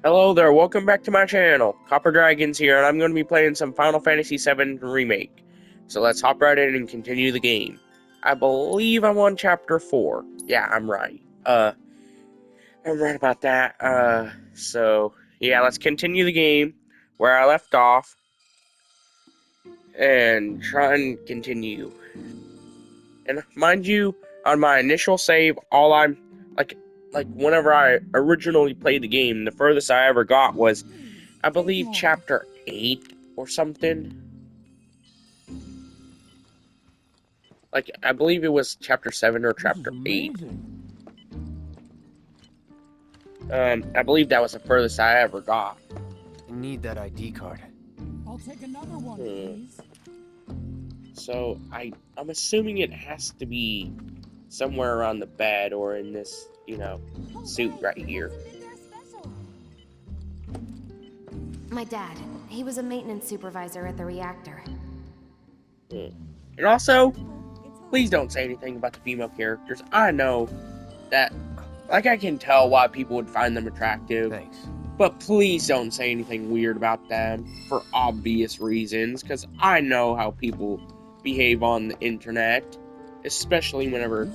Hello there, welcome back to my channel. Copper Dragons here, and I'm going to be playing some Final Fantasy VII Remake. So let's hop right in and continue the game. I believe I'm on Chapter 4. Yeah, I'm right. I'm right about that. So, yeah, let's continue the game where I left off. And try and continue. And mind you, on my initial save, all I'm... Like, whenever I originally played the game, the furthest I ever got was, I believe, Chapter 8 or something. Like, I believe it was Chapter 7 or Chapter 8. I believe that was the furthest I ever got. I need that ID card. I'll take another one, please. So, I'm assuming it has to be somewhere around the bed or in this, suit right here. My dad, he was a maintenance supervisor at the reactor. And also, please don't say anything about the female characters. I know that, like, I can tell why people would find them attractive. Thanks. But please don't say anything weird about them for obvious reasons, because I know how people behave on the internet, especially whenever,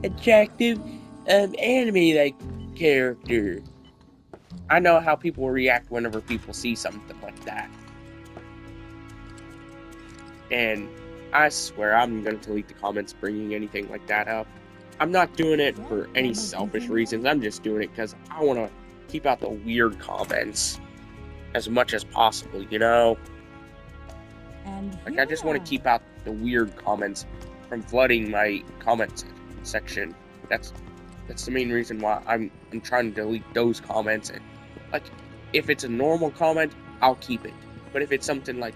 attractive, anime-like character. I know how people react whenever people see something like that. And I swear I'm going to delete the comments bringing anything like that up. I'm not doing it for any selfish reasons. I'm just doing it because I want to keep out the weird comments as much as possible, you know? Like, I just want to keep out the weird comments from flooding my comment section. That's the main reason why I'm trying to delete those comments. And, like, if it's a normal comment, I'll keep it. But if it's something like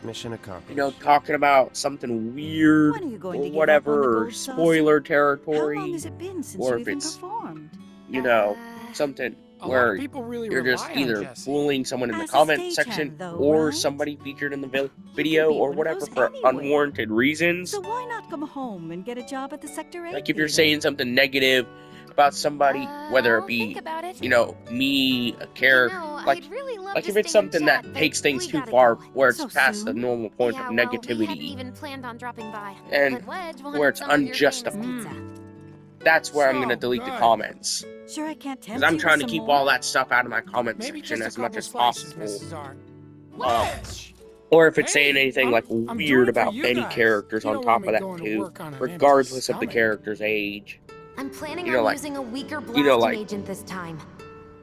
Mission accomplished. you know, talking about something weird or whatever, or spoiler territory, How long has it been since or you if even it's, performed? something A lot where of people really you're just rely on either Jesse. bullying someone in the As a comment section stagehand, though, or right? somebody featured in the video be or one of whatever those for anyway. unwarranted reasons. So why not come home and get a job at the Sector 8 Like, if you're theater? saying something negative about somebody, whether it I'll be, think about it. you know, me, a character, I'd really love like to if it's stay and something chat, that but takes things we too gotta far, go. where it's So past the soon? normal point Yeah, of well, we hadn't negativity, even planned on dropping by. and But Wedge where wanted it's some of your famous unjustified. pizza. That's where I'm gonna So delete the good. comments. Sure, I can't tempt Because I'm you trying to with keep some more? all that stuff out of my comment Maybe section just a as much couple as slices, possible. Mrs. R. Um, Wedge! or if it's saying Hey, anything I'm weird doing it for about you any guys. characters You on don't want top me of that going to too, work on an empty regardless of the stomach. character's age. I'm planning You know, on like- using a weaker you know, blasting like- agent this time.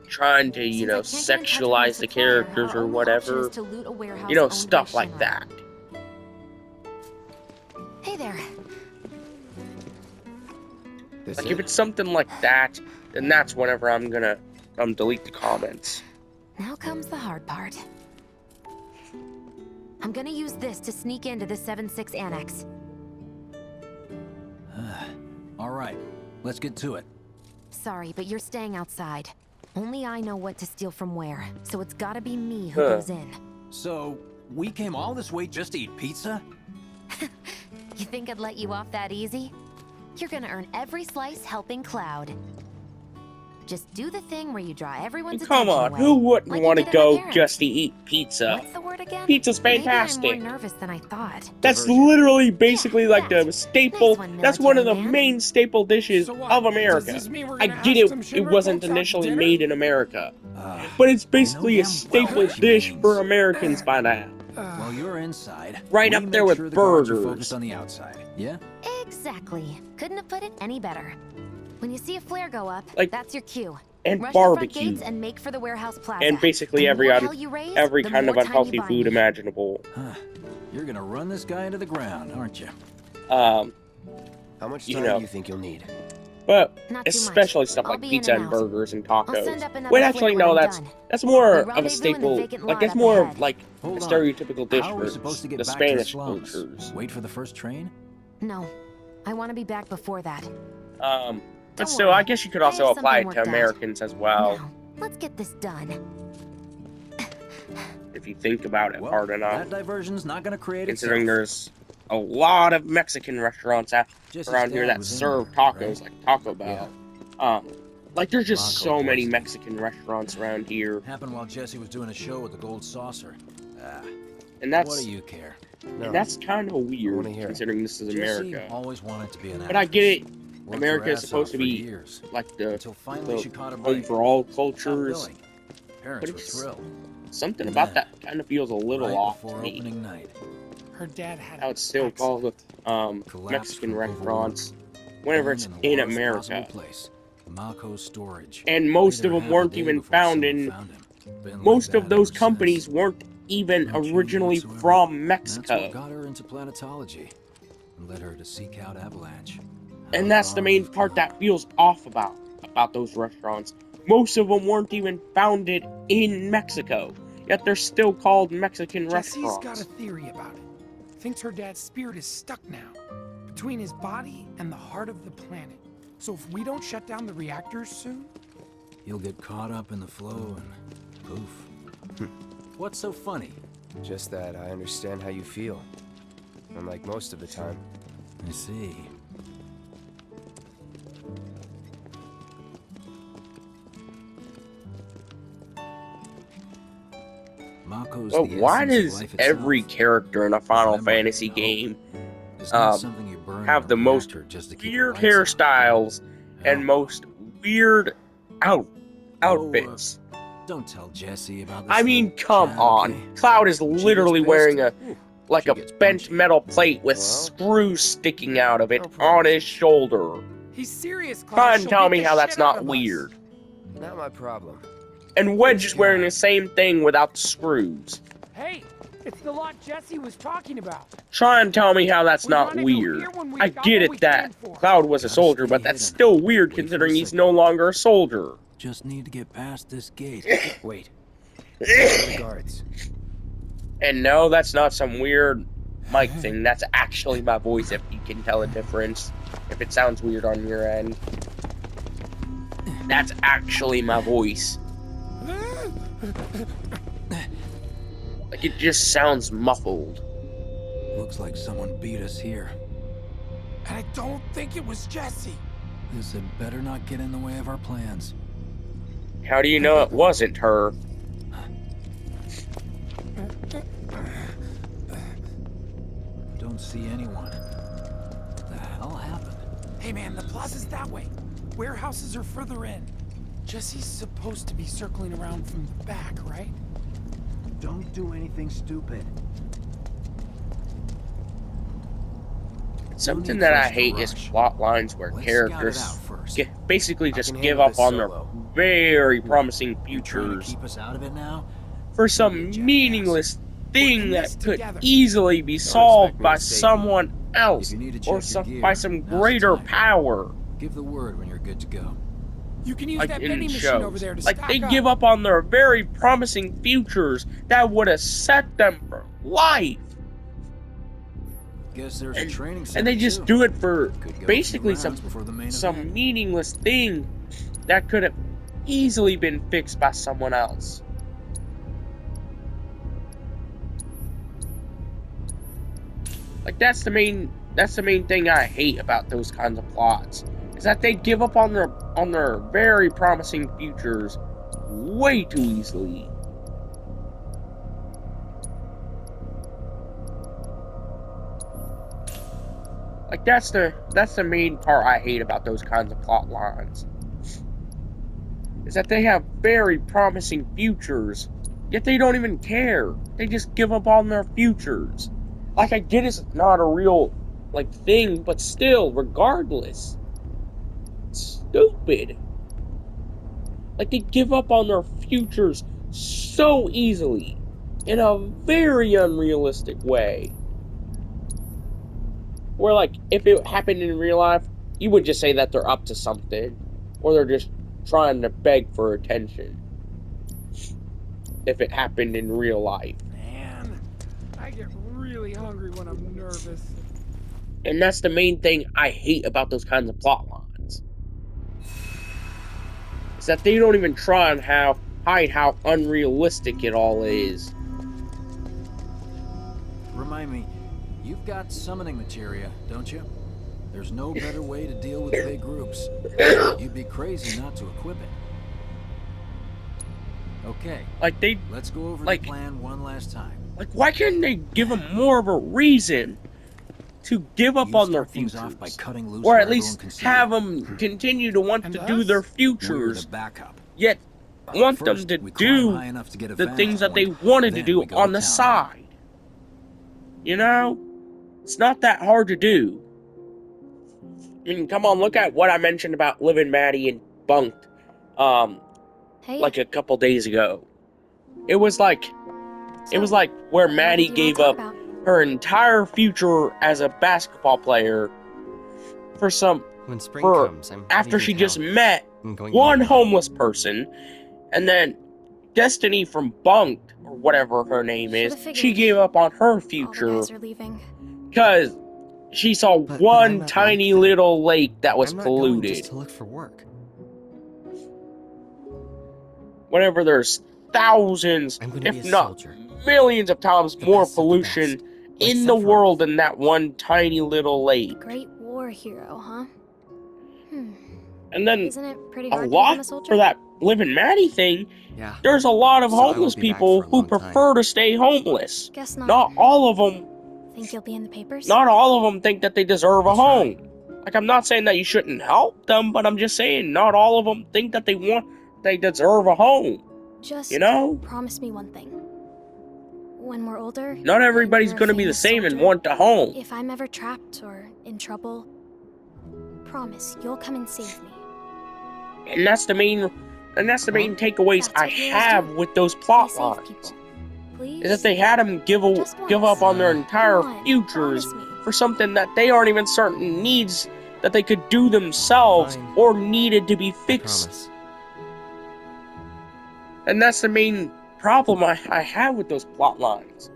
Trying to, Since I can't get in touch with my sexualize the supplier, characters our or only option whatever. is to loot a warehouse You know, owned stuff by like Shinra. that. Hey there. This Like, it? if it's something like that, then that's whenever I'm gonna delete the comments. Now comes the hard part. I'm gonna use this to sneak into the 7-6 annex. All right, let's get to it. Sorry, but you're staying outside. Only I know what to steal from where, so it's gotta be me who Huh. goes in. So, we came all this way just to eat pizza? You think I'd let you off that easy? You're gonna earn every slice helping Cloud. Just do the thing where you draw everyone's Come attention on, away, who wouldn't like you want to did at my go parents'. just to eat pizza? What's the word again? Pizza's Maybe fantastic. I'm more nervous than I thought. That's Diversion. literally basically like that. the staple. Nice one, That's one of the military man. main staple dishes So what? of Does America. this mean we're I gonna get ask it. some It Shinra wasn't folks out to initially dinner? made in America, but it's basically a damn well staple what she dish means. for Americans by now. While you're inside, Right we up there make with sure the guards are burgers. focused on the outside, yeah? Exactly. Couldn't have put it any better. When you see a flare go up, Like, that's your cue. And Rush the front barbecue, gates and make for the warehouse plaza. and basically The every more hell you raise, the kind of more time you unhealthy buy food me. imaginable. Huh. You're gonna run this guy into the ground, aren't you? How much You time know. do you think you'll need? But Not too especially much. stuff I'll like be in pizza and out. burgers and I'll send tacos. up another Wait, flare actually, when no, I'm that's done. more We of a rendezvous in the staple. vacant Like, lot that's up more of ahead. like a Hold on. stereotypical dish How are we for supposed to get the back to the Spanish slums? cultures. Wait for the first train? No, I want to be back before that. But Don't still, worry. I guess you could I also have apply it something to worked out. Americans as well, Now, let's get this done. if you think about it Well, hard enough. that diversion's not gonna create Considering itself. there's a lot of Mexican restaurants Jesse's around here dad that was in serve there, tacos, right? like Taco Bell. Like there's just Marco so many Boyce. Mexican restaurants around here, Happened while Jesse was doing a show at the Gold Saucer. Ah, and what that's do you care? No. and that's kind of weird wanna hear it. considering this is Jesse America. always wanted to be an actress. But I get it. Worked America her is ass supposed off to for be years, like the until finally she caught a home break. for all Stopped cultures. billing. Parents were it's- thrilled. Something And about then, that kind of feels a little right off to before me. opening night, Her dad had How it's still called collapsed Mexican from restaurants whenever it's found the in worst America. possible place, Marco's storage. And most Lay of there them half a weren't day even before found someone in. found him. Been like Most of that those ever companies since. weren't even No change originally whatsoever. from That's what Mexico. got her into planetology and led her to seek out Avalanche. And that's the main part that feels off about those restaurants. Most of them weren't even founded in Mexico, yet they're still called Mexican Jesse's restaurants. got a theory about it. Thinks her dad's spirit is stuck now, between his body and the heart of the planet. So if we don't shut down the reactors soon, You'll get caught up in the flow and poof. What's so funny? Just that I understand how you feel. Unlike most of the time. I see. Marco's But the why essence of does life every itself. character in a Final Remember, Fantasy no. game It's not um, something you burn have in a the most reactor just to keep the weird lights on. hairstyles and Hell, most weird outfits? Don't tell Jesse about this. I mean, thing. come Yeah, on. okay. Cloud is When she literally gets wearing pissed, like she a gets bent punchy. metal plate with Well, screws sticking out of it no on problem. his shoulder. he's serious, Cloud. Try and She'll tell beat me the how that's shit out not of us. weird. Not my problem. And Wedge is wearing the same thing without the screws. Hey, it's the lot Jesse was talking about. Try and tell me how that's We not wanna go weird. here when we've I got get what we it that came for. Cloud was a Gotta soldier, stay but that's hidden. still weird Wait for a considering he's signal. no longer a soldier. Just need to get past this gate. Wait. The guards. And no, that's not some weird mic thing. That's actually my voice, if you can tell a difference. If it sounds weird on your end. That's actually my voice. Like, it just sounds muffled. Looks like someone beat us here. And I don't think it was Jesse. This had better not get in the way of our plans. How do you know it wasn't her? Don't see anyone. What the hell happened? Hey man, the plaza's that way. Warehouses are further in. Jesse's supposed to be circling around from the back, right? Don't do anything stupid. Something need that I first to hate is rush. plot lines where Let's scout it characters out first. basically I just can give handle up this on their solo. very promising You trying to futures keep us out of it now? for Be a some jackass. meaningless in thing this that could together. easily be expect solved me by to save you. someone else If you need to or check your gear, by some now's the greater time. power. Give the word when you're good to go. You can use Like that in vending machine over shows. there to Like stock they up. give up on their very promising futures that would have set them for life. Guess there's a training center And they just too. do it for Could go a few basically rounds before the main some event. meaningless thing that could have easily been fixed by someone else. Like that's the main thing I hate about those kinds of plots. Is that they give up on their very promising futures way too easily. Like that's the main part I hate about those kinds of plot lines. Is that they have very promising futures, yet they don't even care. They just give up on their futures. Like I get it's not a real thing, but still, regardless. It's stupid. Like they give up on their futures so easily in a very unrealistic way. Where, like, if it happened in real life, you would just say that they're up to something. Or they're just trying to beg for attention. If it happened in real life. Man, I get really hungry when I'm nervous. And that's the main thing I hate about those kinds of plot lines. Is that they don't even try and hide how unrealistic it all is. Remind me, you've got summoning materia, don't you? There's no better way to deal with big groups. You'd be crazy not to equip it. Okay, Like, they, let's go over like- the plan one last time. like, why couldn't they give them more of a reason to give up You on their start things futures? off by cutting loose Or where at everyone least can see have you. them continue to want And to do their us? We're futures, the backup. yet want them First, to we climb do high enough to get a the vantage things that they point, wanted to then do we go on to the town. side. You know? It's not that hard to do. I mean, come on, look at what I mentioned about living Maddie and Bunked, Hey, like a couple days ago. It was like where what Maddie did you gave wanna up talk about? her entire future as a basketball player for some When spring for comes, I'm after leaving she just town. met I'm going one home. homeless person, and then Destiny from Bunked, or whatever her name is, Should've she figured. gave up on her All the future guys are leaving. because she saw But one I'm not tiny like that. little lake that was I'm not going just polluted. to look for work. Whenever there's thousands, I'm gonna be if a not soldier. millions of times The more best of the pollution best. in Like the Sephiroth. world than that one tiny little lake. Great war hero, huh? And then Isn't it pretty a hard to become lot a soldier? for that living Maddie thing, Yeah. there's a lot of So I won't homeless be back people for a who long time. prefer to stay homeless. Guess not. Not all of them, Think you'll be in the papers? not all of them think that they deserve a I'll home. try. Like, I'm not saying that you shouldn't help them, but I'm just saying not all of them think that they deserve a home. Just You know? promise me one thing. When we're older, Not and everybody's you're a gonna be the famous same and soldier, want a home. If I'm ever trapped or in trouble, promise you'll come and save me. And that's the main takeaways That's I what heroes have do. with those They plot save lines. people. Please? Is that they had them give Just up once. on their entire Come on, futures promise me. for something that they aren't even certain needs that they could do themselves Fine. or needed to be I fixed. promise. And that's the main problem I have with those plot lines.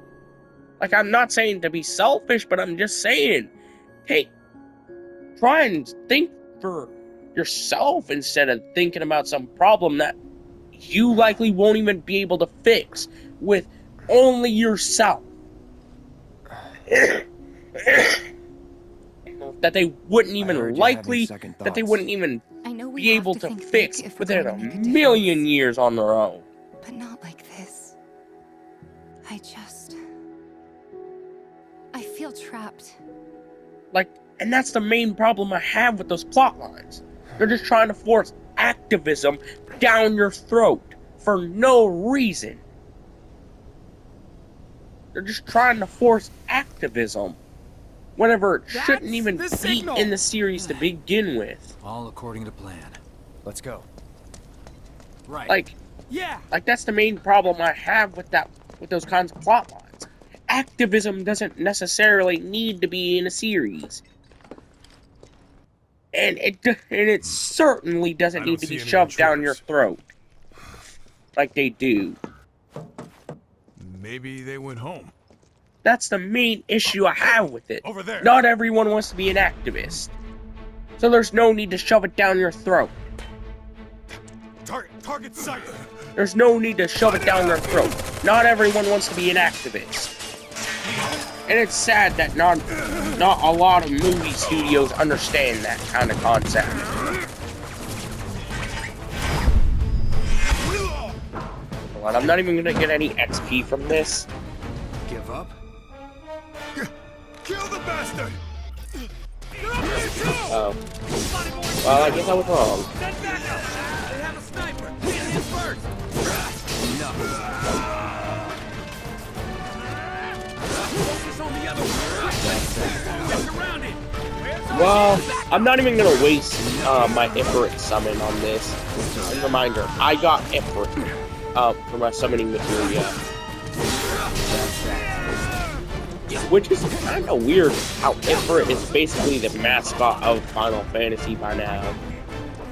Like, I'm not saying to be selfish, but I'm just saying, hey, try and think for yourself instead of thinking about some problem that you likely won't even be able to fix with only yourself. That they wouldn't I even heard you having likely, second that they thoughts. wouldn't even I know we be have able to to think fix big if we're within going a to make a million difference. years on their own. But not like this. I feel trapped. Like, and that's the main problem I have with those plot lines. They're just trying to force activism down your throat for no reason. They're just trying to force activism whenever it shouldn't That's even the be signal. in the series to begin with. All according to plan. Let's go. Right. Yeah. Like that's the main problem I have with those kinds of plot lines. Activism doesn't necessarily need to be in a series. And it certainly doesn't I need don't to be see any shoved down your intruders. throat. Like they do. Maybe they went home. That's the main issue I have with it. Over there. Not everyone wants to be an activist. So there's no need to shove it down your throat. Target sighted. There's no need to shove it down their throat. Not everyone wants to be an activist. And it's sad that not a lot of movie studios understand that kind of concept. Hold on, I'm not even gonna get any XP from this. Give up? Kill the bastard! Oh. Well, I guess I was wrong. Well, I'm not even gonna waste my Ifrit summon on this. As a reminder, I got Ifrit for my summoning materia. Which is kind of weird how Ifrit is basically the mascot of Final Fantasy by now.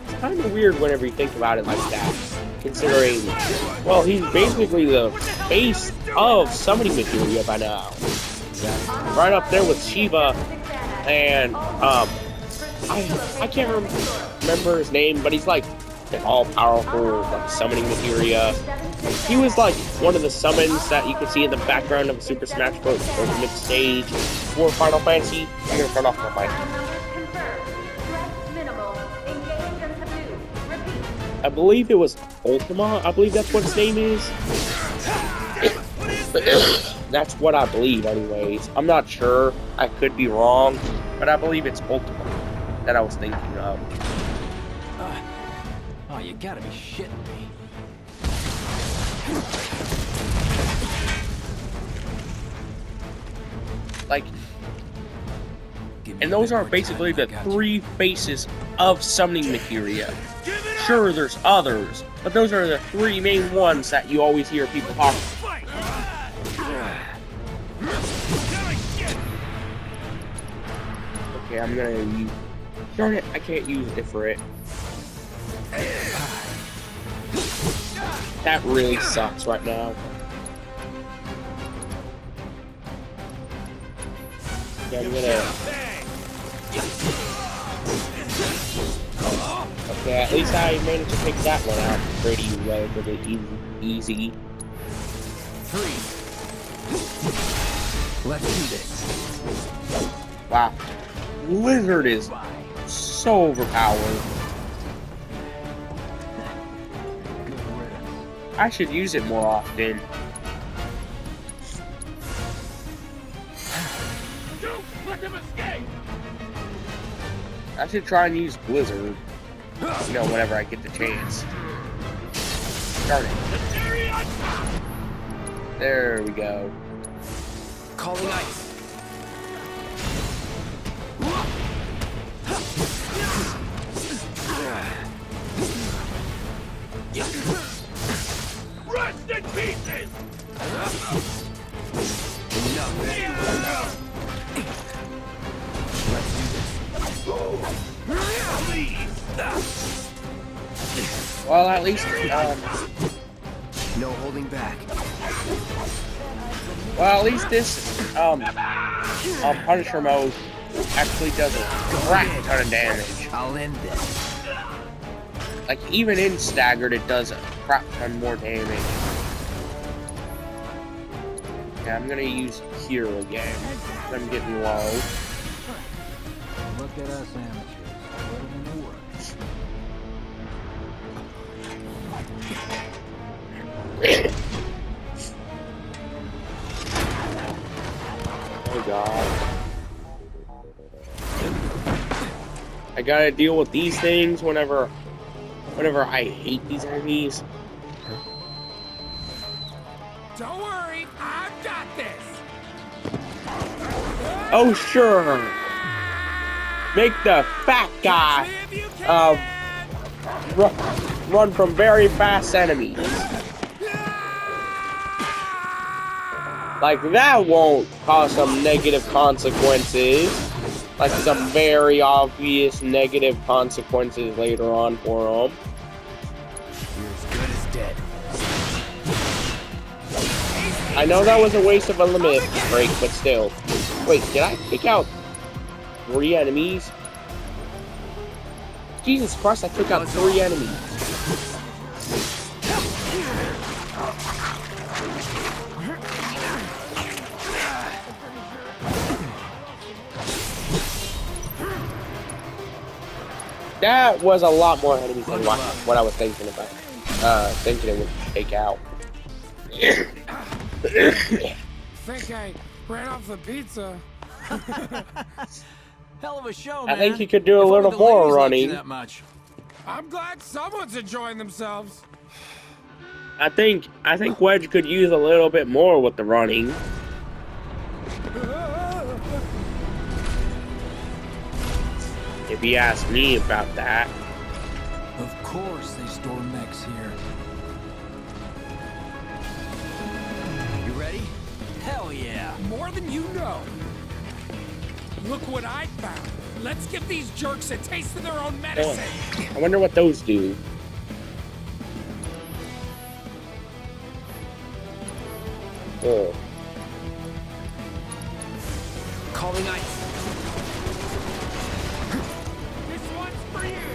It's kind of weird whenever you think about it like that. Considering, well, he's basically the face of summoning materia by now. Right up there with Shiva and, I can't remember his name, but he's like an all-powerful like summoning materia. He was like one of the summons that you can see in the background of Super Smash Bros. Ultimate stage for Final Fantasy. I'm gonna turn off my mic. I believe it was Ultima. I believe that's what its name is. That's what I believe, anyways. I'm not sure. I could be wrong, but I believe it's Ultima that I was thinking of. Oh, you gotta be shitting me. Like, and those are basically the three faces of summoning materia. Sure, there's others, but those are the three main ones that you always hear people talk about. Okay, I'm gonna use... Darn it, I can't use it for it. That really sucks right now. Yeah, I'm gonna... Okay, at least I managed to pick that one out pretty relatively easy. 3. Let's do this. Wow. Lizard is so overpowered. I should use it more often. Let him escape! I should try and use Blizzard. You know, whenever I get the chance. Darn it. There we go. Calling ice. Rest in pieces! Well, at least, No holding back. well, at least this, Punisher mode actually does a crap ton of damage. I'll end this. Like, even in staggered, it does a crap ton more damage. Yeah, I'm gonna use Cure again. I'm getting low. Look at us amateurs. Put in the work. Oh god. I gotta deal with these things whenever I hate these enemies. Don't worry, I've got this. Oh sure. Make the fat guy run from very fast enemies. Like that won't cause some negative consequences. Like some very obvious negative consequences later on for them. You're as good as dead. I know that was a waste of a limit break, but still. Wait, did I pick out 3 enemies? Jesus Christ, I took out 3 enemies. That was a lot more enemies than what I was thinking about. Thinking it would take out. Think I ran off the pizza. Hell of a show, I man. think you could do a If little only the more ladies liked you running. that much. I'm glad someone's enjoying themselves. I think Wedge could use a little bit more with the running. If you ask me about that. Of course they store mechs here. You ready? Hell yeah. More than you know. Look what I found. Let's give these jerks a taste of their own medicine. I wonder what those do. Oh. Calling ice. This one's for you.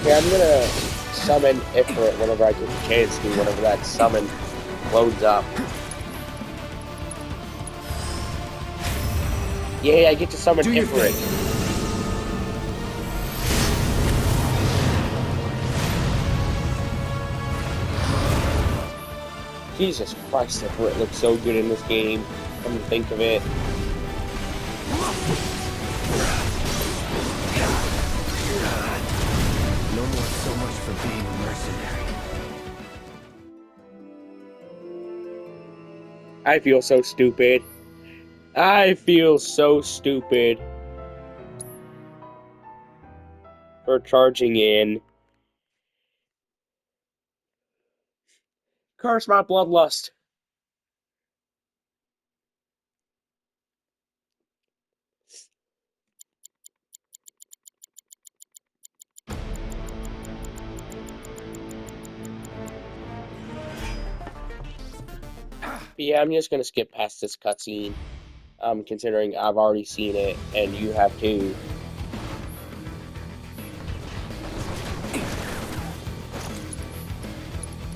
Okay, I'm gonna summon Ifrit whenever I get the chance to, whenever that summon loads up. Yay, I get to summon Do your Ifrit. Jesus Christ, Ifrit looks so good in this game. Come to think of it. No more so much for being a mercenary. I feel so stupid. I feel so stupid for charging in. Curse my bloodlust. But yeah, I'm just gonna skip past this cutscene. Considering I've already seen it and you have too.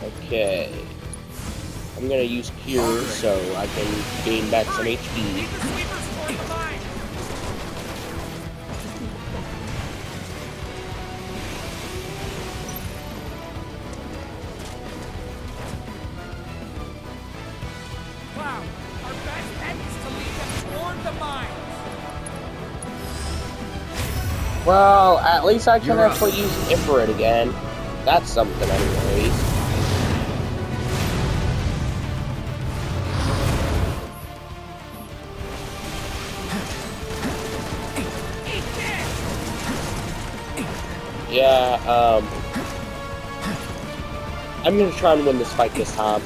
Okay. I'm gonna use Cure so I can gain back some HP. Cloud, our best bet is to lead them toward the mines. Well, at least I can You're up. actually use Ifrit again. That's something anyways. Yeah, I'm gonna try and win this fight this time.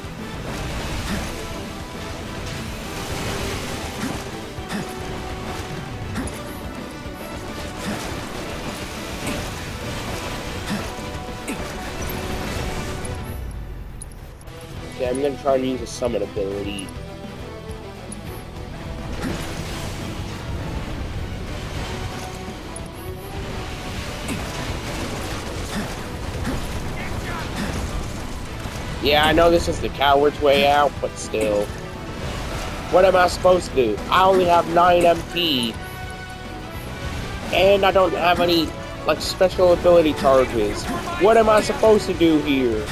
Okay, I'm gonna try and use a summon ability. Yeah, I know this is the coward's way out, but still. What am I supposed to do? I only have 9 MP. And I don't have any, like, special ability charges. What am I supposed to do here?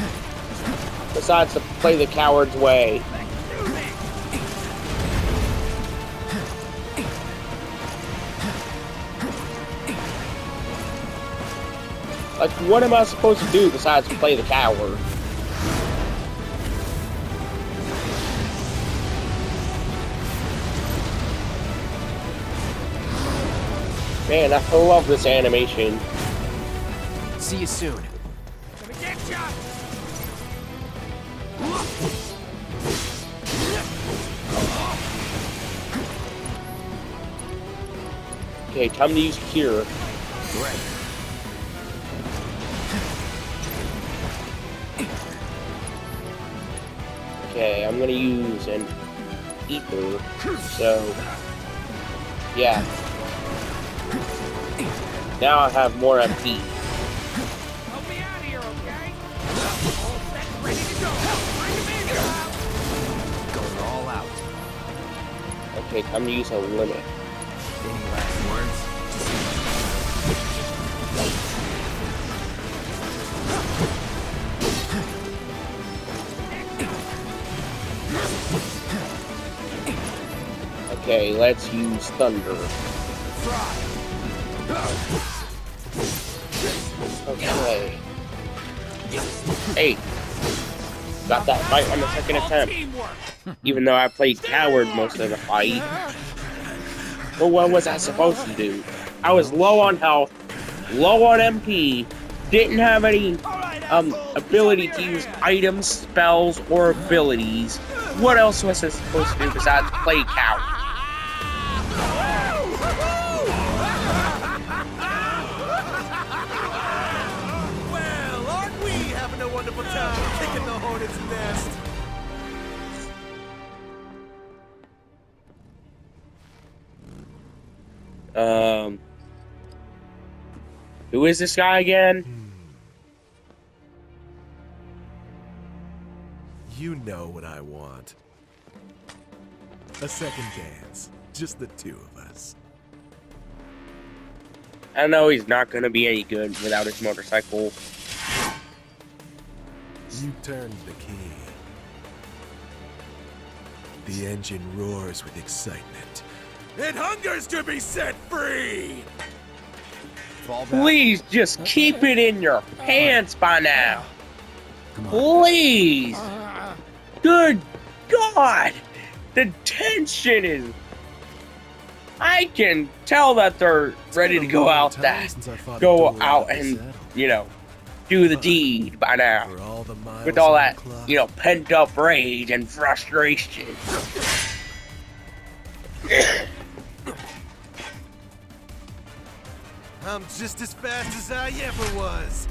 Besides to play the coward's way. Like, what am I supposed to do besides play the coward? Man, I love this animation. See you soon. Gonna get ya! Okay, time to use Cure. Right. Okay, I'm gonna use an Ether. So, yeah. Now I have more MP. Help me out here, okay? All set, ready to go. Bring 'em in, Cloud. Going all out. Okay, time to use a limit. Any last words? Okay, let's use Thunder. Okay. Hey! Got that fight on the second attempt. Even though I played Coward most of the fight. But what was I supposed to do? I was low on health, low on MP, didn't have any ability to use items, spells, or abilities. What else was I supposed to do besides play Coward? Well, aren't we having a wonderful time kicking the hornet's nest? Who is this guy again? You know what I want. A second dance. Just the two of us. I know he's not going to be any good without his motorcycle. You turned the key. The engine roars with excitement. It hungers to be set free! Fall back. Please just keep it in your pants by now. Come on. Please. Good God. The tension is... I can tell that they're ready to go out and, you know, do the deed by now. With all that, you know, pent up rage and frustration. I'm just as fast as I ever was.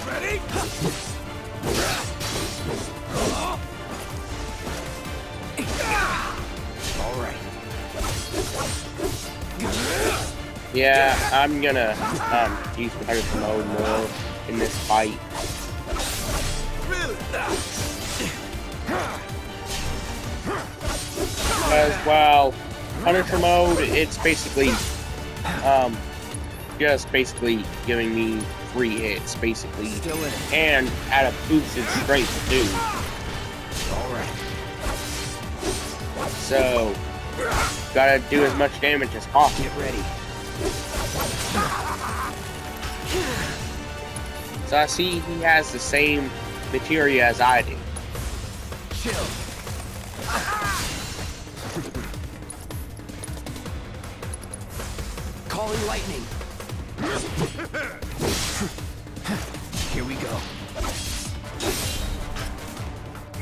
Ready? All right. Yeah, I'm gonna use Predator mode more in this fight. As well, Punisher mode, it's basically just basically giving me free hits, basically, and at a boosted strength too. All right. So, gotta do as much damage as possible. Get ready. So I see he has the same materia as I do. Chill. Calling lightning. Here we go.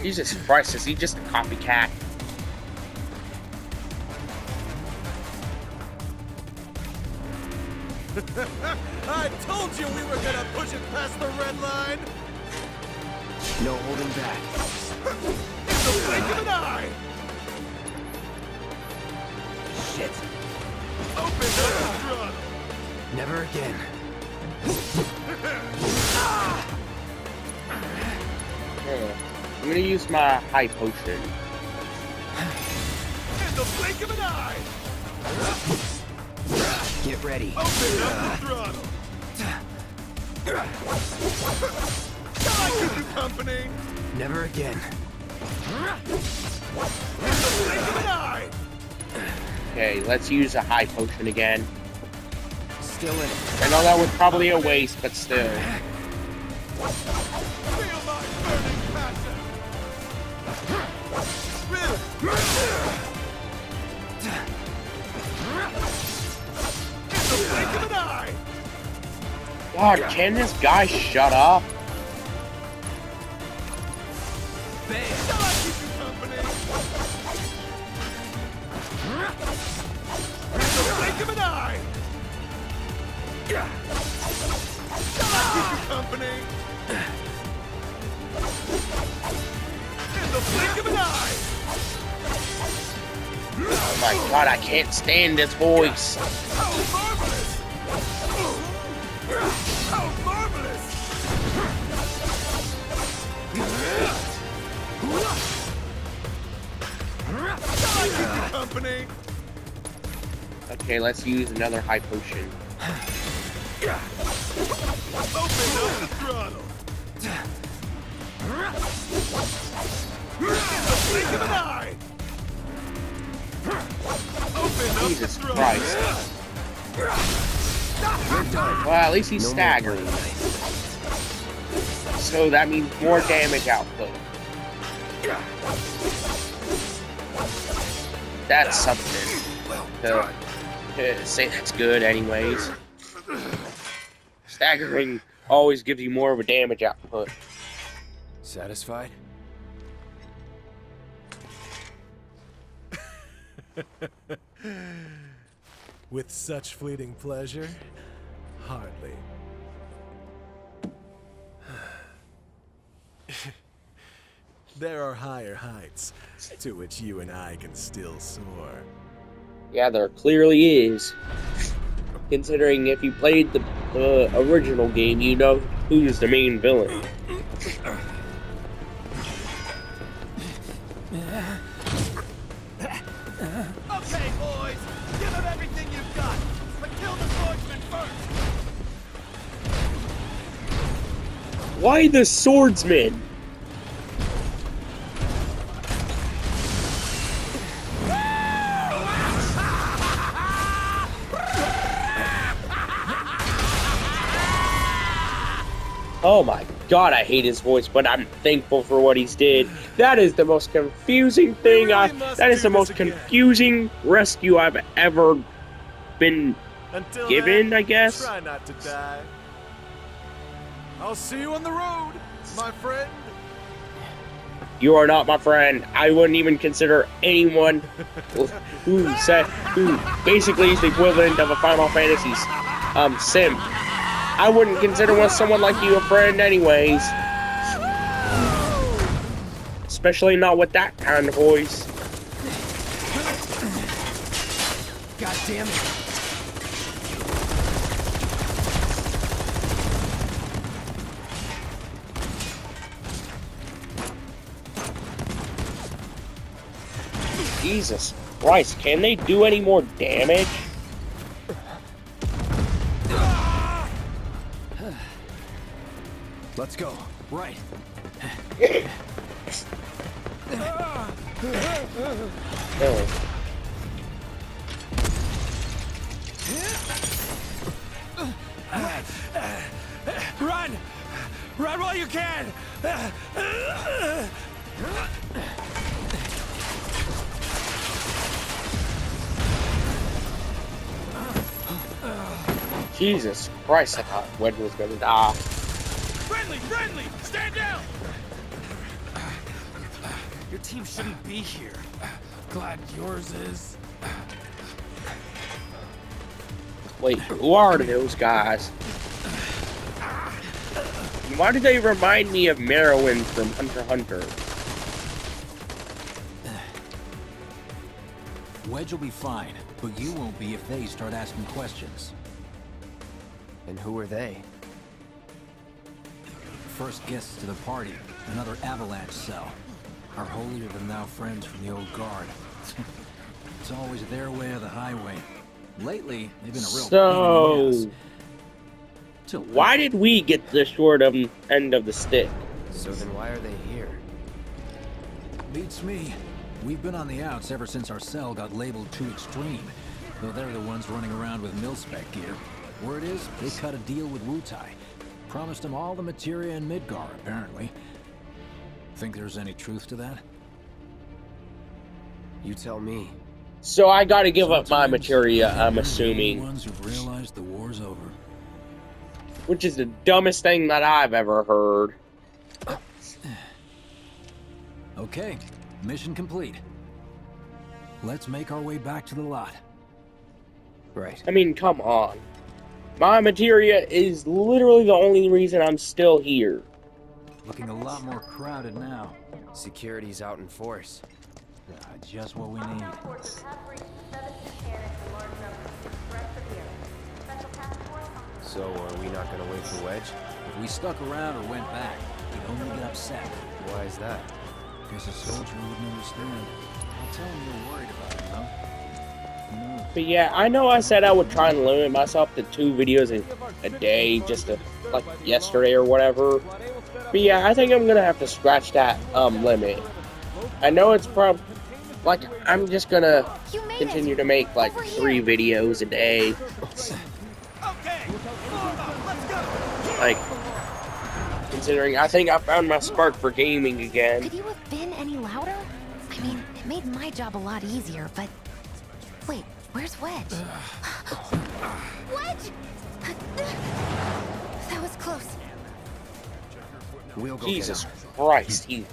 Jesus Christ, is he just a copycat? I told you we were gonna push it past the red line! No holding back. In the blink of an eye! Shit. Open up the throttle! Never again. I'm gonna use my high potion. In the blink of an eye! Get ready. Open up the throttle! Shall I keep you company? Never again. In the blink of an eye! Okay, let's use a high potion again. Still in it. I know that was probably a waste, but still. Feel my burning passion! In the blink of an eye! God, can this guy shut up? Shall I keep you company? In the blink of an eye! Shall I keep you company? In the blink of an eye! Oh my God, I can't stand this voice. How marvelous! How marvelous! Shall I keep you company? Okay, let's use another high potion. Open up the throttle! In the blink of an eye! Open up Jesus the throttle! Christ. We're done. Well, at least he's No more staggered. playing nice. So that means more damage output. That's something. To say that's good anyways. Staggering always gives you more of a damage output. Satisfied? With such fleeting pleasure? Hardly. There are higher heights to which you and I can still soar. Yeah, there clearly is. Considering if you played the original game, you know who's the main villain. Okay, boys, give him everything you've got, but kill the swordsman first. Why the swordsman? Oh my god, I hate his voice, but I'm thankful for what he's did. That is the most confusing thing that is the most confusing rescue I've ever been Until given, then, I guess. try not to die. I'll see you on the road, my friend. You are not my friend. I wouldn't even consider anyone who basically is the equivalent of a Final Fantasy's sim. I wouldn't consider someone like you a friend anyways. Especially not with that kind of voice. God damn it. Jesus Christ, can they do any more damage? Let's go. Right. Oh. Run! Run while you can! Jesus Christ, I thought Wedge was gonna die. Friendly, friendly, stand down. Your team shouldn't be here. Glad yours is. Wait, who are those guys? Why do they remind me of Merowyn from Hunter x Hunter? Wedge will be fine, but you won't be if they start asking questions. And who are they? First guests to the party, another avalanche cell. Our holier-than-thou friends from the old guard. It's always their way or the highway. Lately, they've been a real pain in the ass. Till Why did we get the short end of the stick? So then why are they here? Beats me. We've been on the outs ever since our cell got labeled too extreme. Though they're the ones running around with mil-spec gear. Word is, they cut a deal with Wutai. Promised them all the materia in Midgar, apparently. Think there's any truth to that? You tell me. So I gotta give up my Sometimes materia, I'm they're the assuming. only ones who've realized the war's over. Which is the dumbest thing that I've ever heard. Okay, mission complete. Let's make our way back to the lot. Right. I mean, come on. My materia is literally the only reason I'm still here. Looking a lot more crowded now. Security's out in force. Just what we need. So are we not gonna wait for Wedge? If we stuck around or went back, he'd only get upset. Why is that? Guess a soldier wouldn't understand. I'll tell him you're worried about him, though. No. But yeah, I know I said I would try and limit myself to 2 videos a day, just to, like yesterday or whatever. But yeah, I think I'm gonna have to scratch that limit. I know it's like I'm just gonna continue to make like 3 videos a day. Okay, let's go. Like, considering I think I found my spark for gaming again. Could you have been any louder? I mean, it made my job a lot easier, but... Wait, where's Wedge? Wedge! That was close. We'll go Jesus get him. Christ, Hey,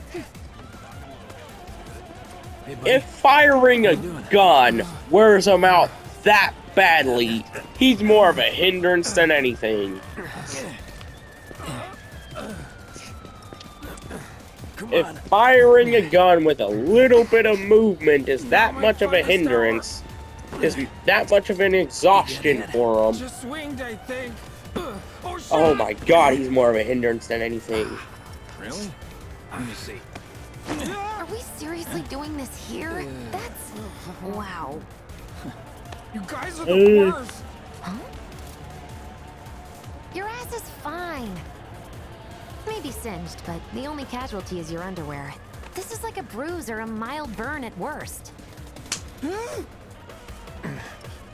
buddy. if firing a gun wears him out that badly, he's more of a hindrance than anything. If firing a gun with a little bit of movement is that much of a hindrance, is that much of an exhaustion for him, Just swinged, I think. oh my god, he's more of a hindrance than anything. Really? Let me see. Are we seriously doing this here? That's... wow. You guys are the worst. Huh? Your ass is fine. Maybe singed, but the only casualty is your underwear. This is like a bruise or a mild burn at worst.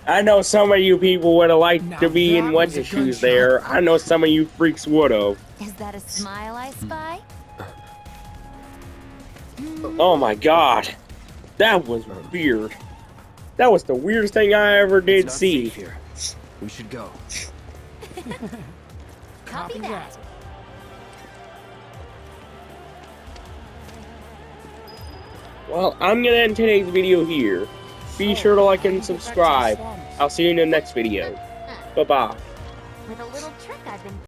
I know some of you people would have liked Now to be in that what's was a his shoes gunshot. there. I know some of you freaks would have. Is that a smile I spy? Oh my god. That was weird. That was the weirdest thing I ever did It's not see. safe here. We should go. Copy that. Well, I'm gonna end today's video here. Be sure to like and subscribe. I'll see you in the next video. Bye-bye. With a little